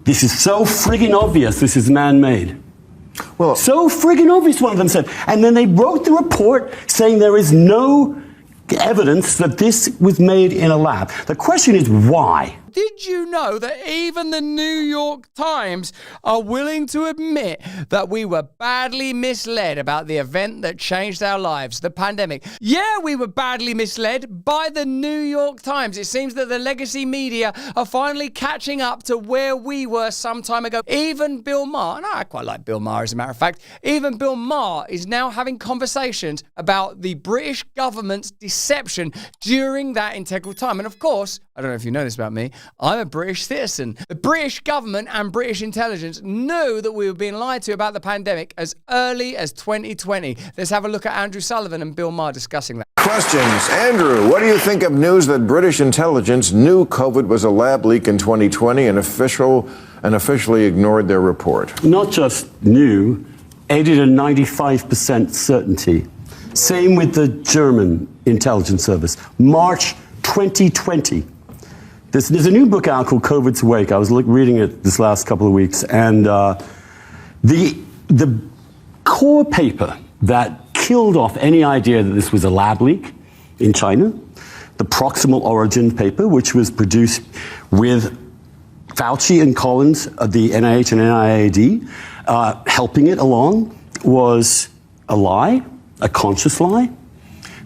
This is so friggin' obvious this is man-made. Well, so friggin' obvious, one of them said. And then they wrote the report saying there is no evidence that this was made in a lab. The question is why? Did you know that even the New York Times are willing to admit that we were badly misled about the event that changed our lives, the pandemic? Yeah, we were badly misled by the New York Times. It seems that the legacy media are finally catching up to where we were some time ago. Even Bill Maher, and I quite like Bill Maher as a matter of fact, even Bill Maher is now having conversations about the British government's deception during that integral time. And of course, I don't know if you know this about me, I'm a British citizen. The British government and British intelligence knew that we were being lied to about the pandemic as early as 2020. Let's have a look at Andrew Sullivan and Bill Maher discussing that. Questions. Andrew, what do you think of news that British intelligence knew COVID was a lab leak in 2020 and officially ignored their report? Not just knew, aided a 95% certainty. Same with the German intelligence service. March 2020. There's a new book out called COVID's Wake. I was reading it this last couple of weeks, and the core paper that killed off any idea that this was a lab leak in China, the proximal origin paper, which was produced with Fauci and Collins of the NIH and NIAID helping it along, was a lie, a conscious lie.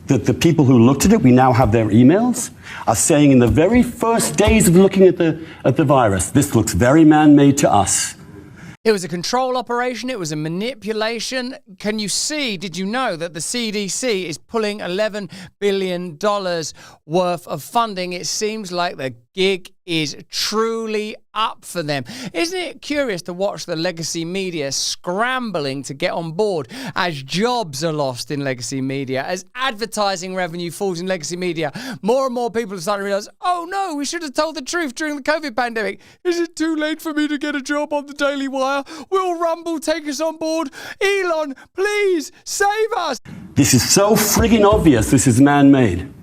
That the people who looked at it, we now have their emails, are saying in the very first days of looking at the virus, this looks very man-made to us. It was a control operation. It was a manipulation. Can you see, did you know that the CDC is pulling $11 billion worth of funding? It seems like the gig is truly up for them. Isn't it curious to watch the legacy media scrambling to get on board as jobs are lost in legacy media, as advertising revenue falls in legacy media? More and more people are starting to realize, oh no, we should have told the truth during the COVID pandemic. Is it too late for me to get a job on the Daily Wire? Will Rumble take us on board? Elon, please save us. This is so friggin' obvious this is man-made.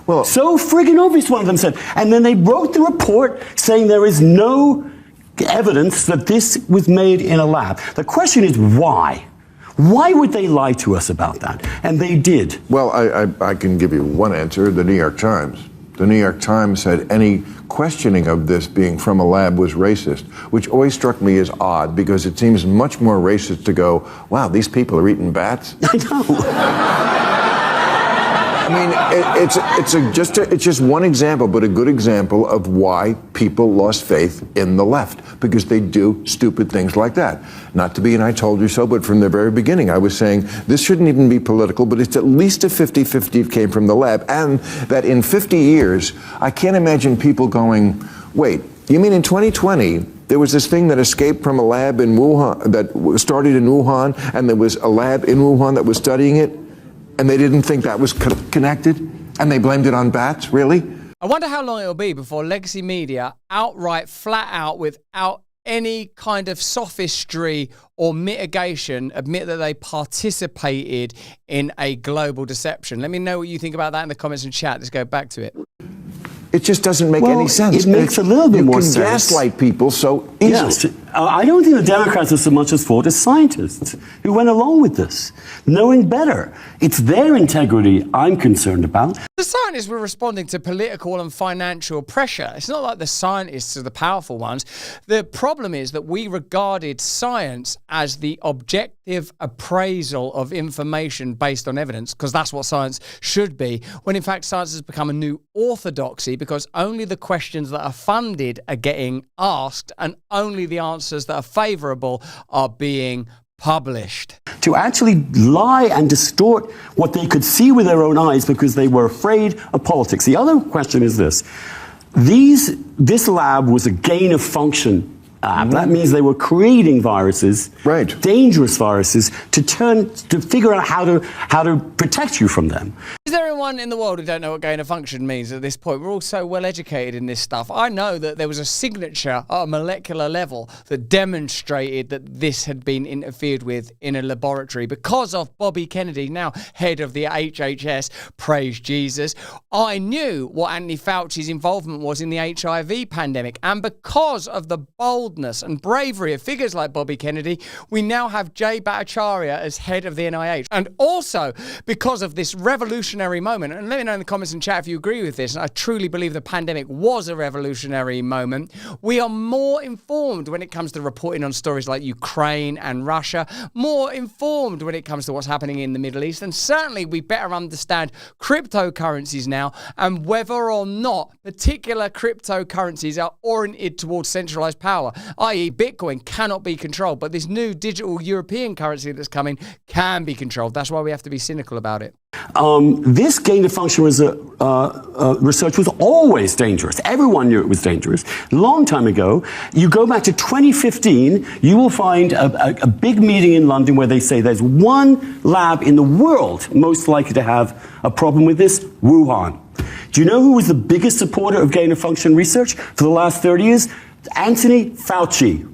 Well, so friggin' obvious, one of them said. And then they wrote the report saying there is no evidence that this was made in a lab. The question is why? Why would they lie to us about that? And they did. Well, I can give you one answer, the New York Times. The New York Times said any questioning of this being from a lab was racist, which always struck me as odd because it seems much more racist to go, wow, these people are eating bats. I know. I mean, it's just one example, but a good example of why people lost faith in the left, because they do stupid things like that. Not to be an I told you so, but from the very beginning, I was saying this shouldn't even be political, but it's at least a 50-50 it came from the lab, and that in 50 years, I can't imagine people going, wait, you mean in 2020, there was this thing that escaped from a lab in Wuhan, that started in Wuhan, and there was a lab in Wuhan that was studying it? And they didn't think that was connected? And they blamed it on bats? Really? I wonder how long it'll be before legacy media outright, flat out, without any kind of sophistry or mitigation, admit that they participated in a global deception. Let me know what you think about that in the comments and chat. Let's go back to it. It just doesn't make any sense. It makes a little bit more sense. You can gaslight people so easily. Yes. I don't think the Democrats are so much as fault as scientists who went along with this, knowing better. It's their integrity I'm concerned about. The scientists were responding to political and financial pressure. It's not like the scientists are the powerful ones. The problem is that we regarded science as the objective appraisal of information based on evidence, because that's what science should be, when in fact science has become a new orthodoxy because only the questions that are funded are getting asked and only the answers that are favourable are being published. To actually lie and distort what they could see with their own eyes because they were afraid of politics. The other question is this. This lab was a gain of function lab. That means they were creating viruses, dangerous viruses, to figure out how to protect you from them. Is there anyone in the world who don't know what gain of function means at this point? We're all so well educated in this stuff. I know that there was a signature at a molecular level that demonstrated that this had been interfered with in a laboratory because of Bobby Kennedy, now head of the HHS, praise Jesus. I knew what Anthony Fauci's involvement was in the HIV pandemic, and because of the boldness and bravery of figures like Bobby Kennedy, we now have Jay Bhattacharya as head of the NIH. And also because of this revolutionary moment, and let me know in the comments and chat if you agree with this, and I truly believe the pandemic was a revolutionary moment, we are more informed when it comes to reporting on stories like Ukraine and Russia, more informed when it comes to what's happening in the Middle East, and certainly we better understand cryptocurrencies now and whether or not particular cryptocurrencies are oriented towards centralized power, i.e. Bitcoin cannot be controlled, but this new digital European currency that's coming can be controlled. That's why we have to be cynical about it. This gain of function research was always dangerous. Everyone knew it was dangerous. Long time ago, you go back to 2015, you will find a big meeting in London where they say there's one lab in the world most likely to have a problem with this, Wuhan. Do you know who was the biggest supporter of gain of function research for the last 30 years? Anthony Fauci.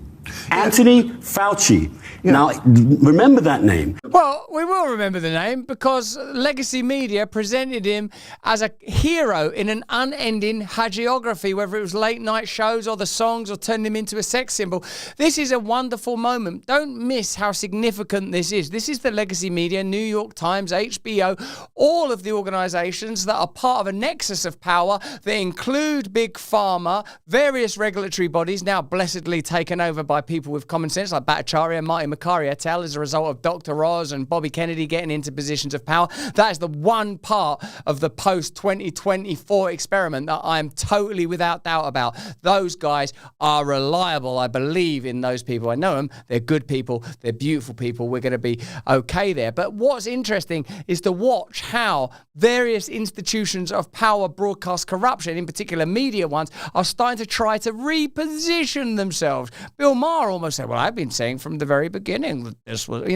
Anthony Fauci. Yeah. Now, remember that name. Well, we will remember the name because legacy media presented him as a hero in an unending hagiography, whether it was late night shows or the songs or turned him into a sex symbol. This is a wonderful moment. Don't miss how significant this is. This is the legacy media, New York Times, HBO, all of the organizations that are part of a nexus of power that include Big Pharma, various regulatory bodies now blessedly taken over by people with common sense like Bhattacharya and Martin Makary et as a result of Dr. Oz and Bobby Kennedy getting into positions of power. That is the one part of the post-2024 experiment that I am totally without doubt about. Those guys are reliable. I believe in those people. I know them. They're good people. They're beautiful people. We're going to be okay there. But what's interesting is to watch how various institutions of power broadcast corruption, in particular media ones, are starting to try to reposition themselves. Bill Maher almost said, well, I've been saying from the very beginning that this was,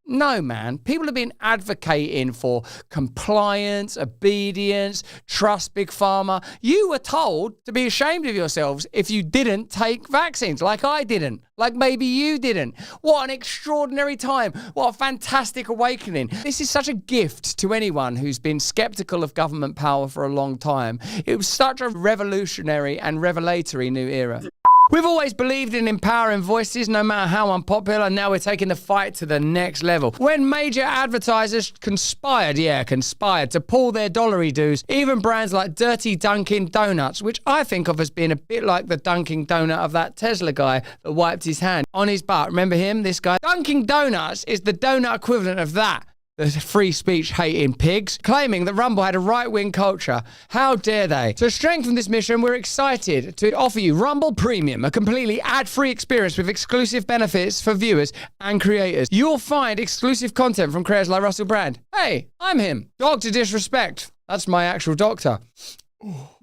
no, man. People have been advocating for compliance, obedience, trust Big Pharma. You were told to be ashamed of yourselves if you didn't take vaccines, like I didn't, like maybe you didn't. What an extraordinary time. What a fantastic awakening. This is such a gift to anyone who's been skeptical of government power for a long time. It was such a revolutionary and revelatory new era. We've always believed in empowering voices, no matter how unpopular. Now we're taking the fight to the next level. When major advertisers conspired to pull their dollary dues, even brands like Dirty Dunkin' Donuts, which I think of as being a bit like the Dunkin' Donut of that Tesla guy that wiped his hand on his butt. Remember him, this guy? Dunkin' Donuts is the donut equivalent of that. The free speech hating pigs, claiming that Rumble had a right-wing culture. How dare they? To strengthen this mission, we're excited to offer you Rumble Premium, a completely ad-free experience with exclusive benefits for viewers and creators. You'll find exclusive content from creators like Russell Brand. Hey, I'm him. Dr. Disrespect. That's my actual doctor.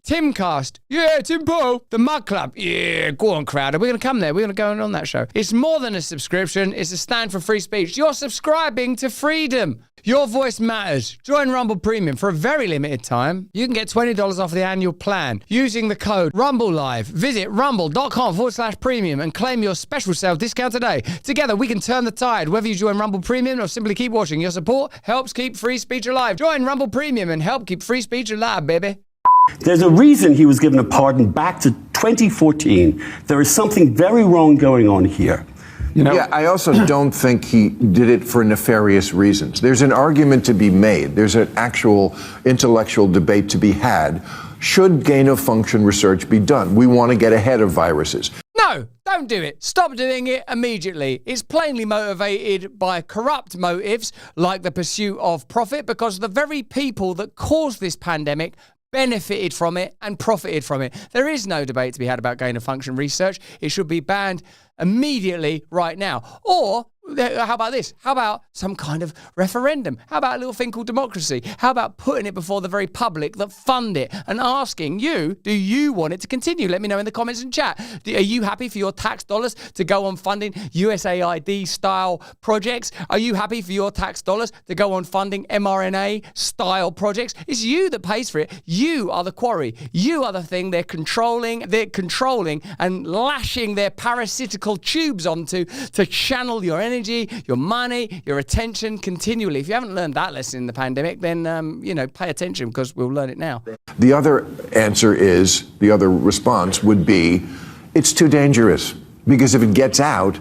Timcast. Yeah, Timpo. The Mug Club. Yeah, go on, Crowder. We're going to come there. We're going to go on that show. It's more than a subscription. It's a stand for free speech. You're subscribing to freedom. Your voice matters. Join Rumble Premium for a very limited time. You can get $20 off the annual plan using the code RumbleLive. Visit rumble.com/premium and claim your special sale discount today. Together, we can turn the tide. Whether you join Rumble Premium or simply keep watching, your support helps keep free speech alive. Join Rumble Premium and help keep free speech alive, baby. There's a reason he was given a pardon back to 2014. There is something very wrong going on here. Yeah, I also don't think he did it for nefarious reasons. There's an argument to be made. There's an actual intellectual debate to be had. Should gain-of-function research be done? We want to get ahead of viruses. No, don't do it. Stop doing it immediately. It's plainly motivated by corrupt motives, like the pursuit of profit, because the very people that caused this pandemic benefited from it and profited from it. There is no debate to be had about gain-of-function research. It should be banned immediately right now. Or How about this? How about some kind of referendum? How about a little thing called democracy? How about putting it before the very public that fund it and asking you, do you want it to continue? Let me know in the comments and chat. Are you happy for your tax dollars to go on funding USAID style projects? Are you happy for your tax dollars to go on funding mRNA style projects? It's you that pays for it. You are the quarry. You are the thing they're controlling and lashing their parasitical tubes onto to channel your energy, your money, your attention continually. If you haven't learned that lesson in the pandemic, then, pay attention because we'll learn it now. The other response would be, it's too dangerous. Because if it gets out,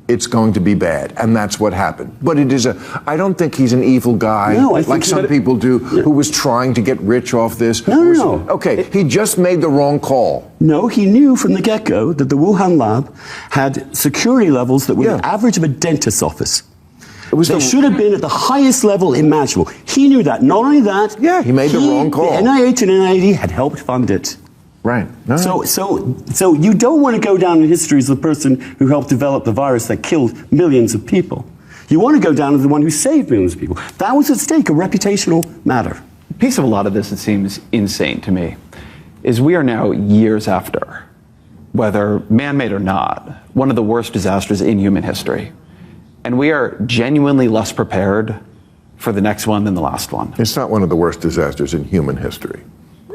it's going to be bad. And that's what happened. But I don't think he's an evil guy, like some people do, who was trying to get rich off this. No. Okay, he just made the wrong call. No, he knew from the get-go that the Wuhan lab had security levels that were the average of a dentist's office. They should have been at the highest level imaginable. He knew that. Not only that, he made the wrong call. The NIH and NID had helped fund it. Right. So you don't want to go down in history as the person who helped develop the virus that killed millions of people. You want to go down as the one who saved millions of people. That was at stake, a reputational matter. A piece of a lot of this that seems insane to me is we are now years after, whether man-made or not, one of the worst disasters in human history. And we are genuinely less prepared for the next one than the last one. It's not one of the worst disasters in human history.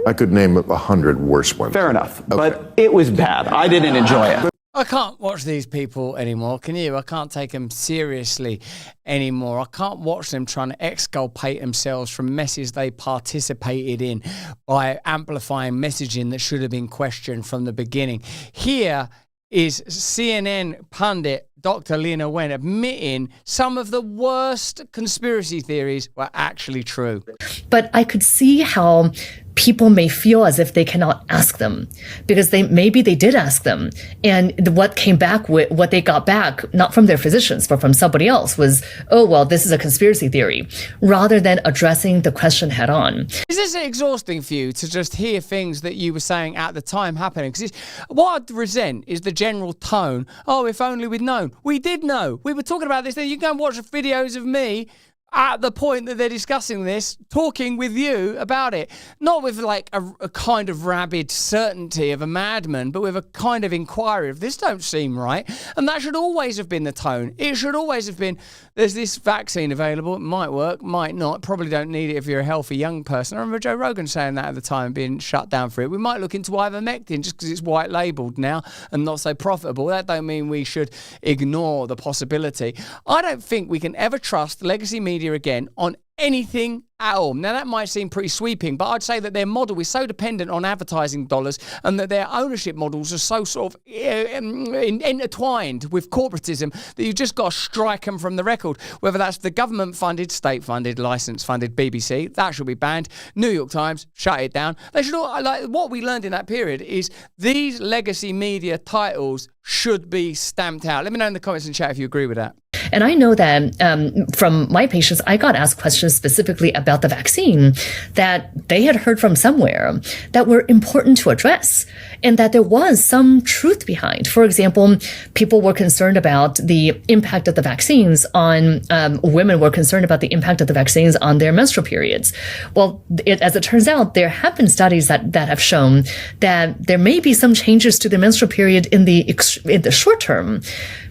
I could name 100 worse ones. Fair enough, but it was bad. I didn't enjoy it. I can't watch these people anymore, can you? I can't take them seriously anymore. I can't watch them trying to exculpate themselves from messes they participated in by amplifying messaging that should have been questioned from the beginning. Here is CNN pundit Dr. Lena Wen admitting some of the worst conspiracy theories were actually true. But I could see how people may feel as if they cannot ask them because maybe they did ask them. And what they got back, not from their physicians, but from somebody else was, oh, well, this is a conspiracy theory, rather than addressing the question head on. Is this exhausting for you to just hear things that you were saying at the time happening? Because what I resent is the general tone. Oh, if only we'd known. We did know. We were talking about this. You can go and watch videos of me at the point that they're discussing this, talking with you about it. Not with like a kind of rabid certainty of a madman, but with a kind of inquiry of this don't seem right. And that should always have been the tone. It should always have been, there's this vaccine available, it might work, might not, probably don't need it if you're a healthy young person. I remember Joe Rogan saying that at the time, being shut down for it. We might look into ivermectin just because it's white labelled now and not so profitable. That don't mean we should ignore the possibility. I don't think we can ever trust legacy media again on anything at all. Now, that might seem pretty sweeping, but I'd say that their model is so dependent on advertising dollars and that their ownership models are so sort of intertwined with corporatism that you've just got to strike them from the record. Whether that's the government-funded, state-funded, licensed-funded BBC, that should be banned. New York Times, shut it down. They should all, what we learned in that period is these legacy media titles should be stamped out. Let me know in the comments and chat if you agree with that. And I know that from my patients, I got asked questions specifically about the vaccine that they had heard from somewhere that were important to address and that there was some truth behind. For example, people were concerned about the impact of the vaccines on women were concerned about the impact of the vaccines on their menstrual periods. Well, as it turns out, there have been studies that have shown that there may be some changes to the menstrual period in the short term.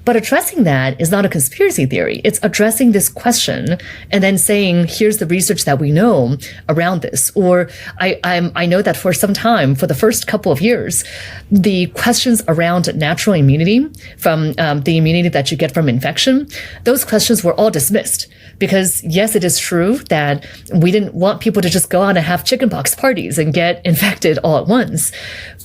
But addressing that is not a conspiracy theory. It's addressing this question and then saying, here's the research that we know around this. Or I know that for some time, for the first couple of years, the questions around natural immunity from the immunity that you get from infection, those questions were all dismissed. Because yes, it is true that we didn't want people to just go out and have chickenpox parties and get infected all at once.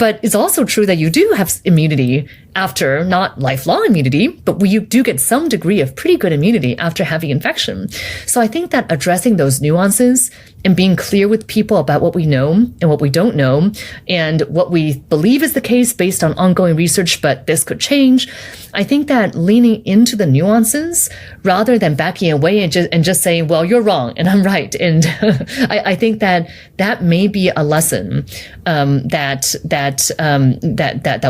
But it's also true that you do have immunity after, not lifelong immunity, but you do get some degree of pretty good immunity after having infection. So I think that addressing those nuances and being clear with people about what we know and what we don't know and what we believe is the case based on ongoing research, but this could change. I think that leaning into the nuances rather than backing away and just saying, well, you're wrong and I'm right. And I think that may be a lesson that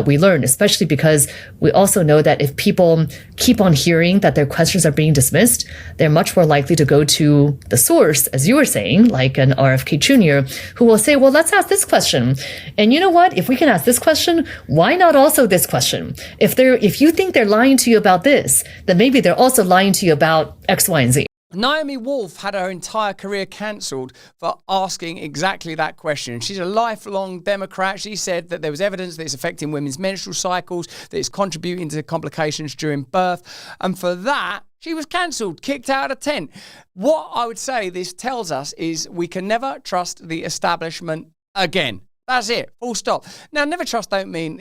we learn, especially because we also know that if people keep on hearing that their questions are being dismissed, they're much more likely to go to the source, as you were saying, like an RFK Jr., who will say, well, let's ask this question. And you know what? If we can ask this question, why not also this question? If you think they're lying to you about this, then maybe they're also lying to you about X, Y, and Z. Naomi Wolf had her entire career cancelled for asking exactly that question. She's a lifelong Democrat. She said that there was evidence that it's affecting women's menstrual cycles, that it's contributing to complications during birth. And for that, she was cancelled, kicked out of the tent. What I would say this tells us is we can never trust the establishment again. That's it. Full stop. Now, never trust don't mean,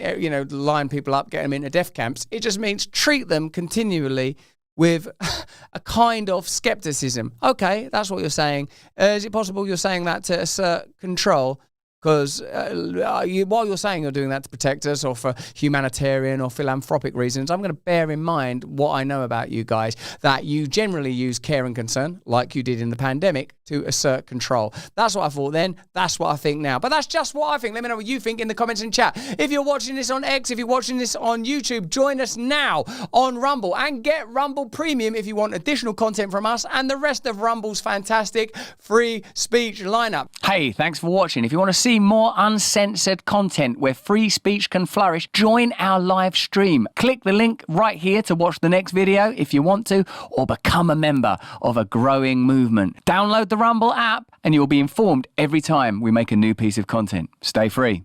line people up, get them into death camps. It just means treat them continually with a kind of skepticism. Okay, that's what you're saying. Is it possible you're saying that to assert control? Because while you're saying you're doing that to protect us or for humanitarian or philanthropic reasons, I'm going to bear in mind what I know about you guys, that you generally use care and concern, like you did in the pandemic, to assert control. That's what I thought then. That's what I think now. But that's just what I think. Let me know what you think in the comments and chat. If you're watching this on X, if you're watching this on YouTube, join us now on Rumble and get Rumble Premium if you want additional content from us and the rest of Rumble's fantastic free speech lineup. Hey, thanks for watching. If you want to see more uncensored content where free speech can flourish, join our live stream. Click the link right here to watch the next video if you want to, or become a member of a growing movement. Download the Rumble app and you'll be informed every time we make a new piece of content. Stay free.